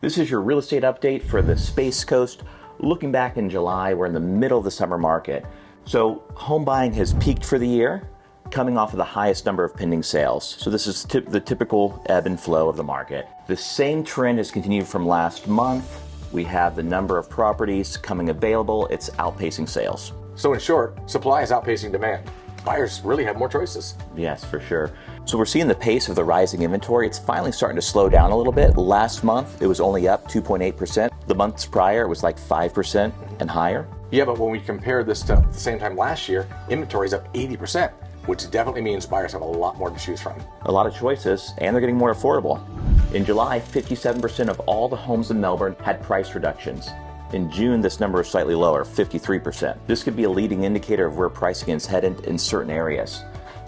This is your real estate update for the Space Coast. Looking back in July, we're in the middle of the summer market. So home buying has peaked for the year, coming off of the highest number of pending sales. So this is the typical ebb and flow of the market. The same trend has continued from last month. We have the number of properties coming available. It's outpacing sales. So in short, supply is outpacing demand. Buyers really have more choices. Yes, for sure. So we're seeing the pace of the rising inventory. It's finally starting to slow down a little bit. Last month, it was only up 2.8%. The months prior, it was like 5% and higher. Yeah, but when we compare this to the same time last year, inventory is up 80%, which definitely means buyers have a lot more to choose from. A lot of choices, and they're getting more affordable. In July, 57% of all the homes in Melbourne had price reductions. In June, this number is slightly lower, 53%. This could be a leading indicator of where pricing is headed in certain areas.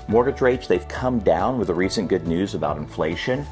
Mortgage rates, they've come down with the recent good news about inflation,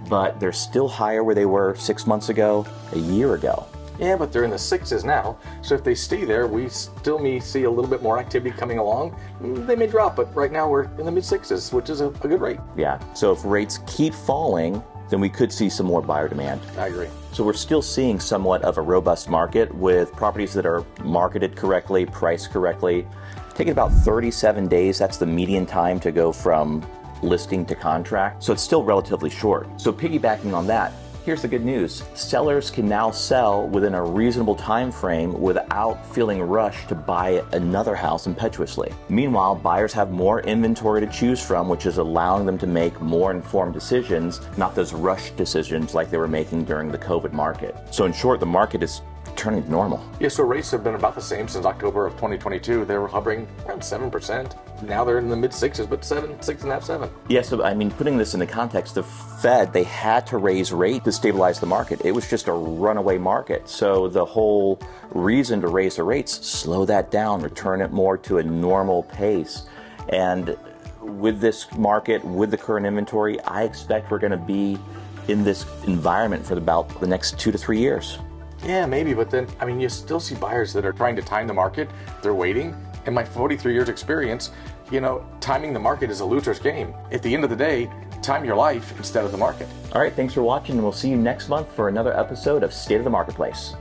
but they're still higher where they were 6 months ago, a year ago. Yeah, but they're in the sixes now, so if they stay there, we still may see a little bit more activity coming along. They may drop, but right now we're in the mid-sixes, which is a good rate. Yeah, so if rates keep falling, then we could see some more buyer demand. I agree. So we're still seeing somewhat of a robust market with properties that are marketed correctly, priced correctly. Taking about 37 days, that's the median time to go from listing to contract. So it's still relatively short. So piggybacking on that, here's the good news. Sellers can now sell within a reasonable time frame without feeling rushed to buy another house impetuously. Meanwhile, buyers have more inventory to choose from, which is allowing them to make more informed decisions, not those rushed decisions like they were making during the COVID market. So in short, the market is turning to normal. Yeah, so rates have been about the same since October of 2022. They were hovering around 7%. Now they're in the mid-sixes, but 6.5, 7. Yeah, so I mean, putting this into context, the Fed, they had to raise rate to stabilize the market. It was just a runaway market. So the whole reason to raise the rates, slow that down, return it more to a normal pace. And with this market, with the current inventory, I expect we're going to be in this environment for about the next 2 to 3 years. Yeah, maybe, but then, I mean, you still see buyers that are trying to time the market. They're waiting. In my 43 years experience, timing the market is a loser's game. At the end of the day, time your life instead of the market. All right, thanks for watching, and we'll see you next month for another episode of State of the Marketplace.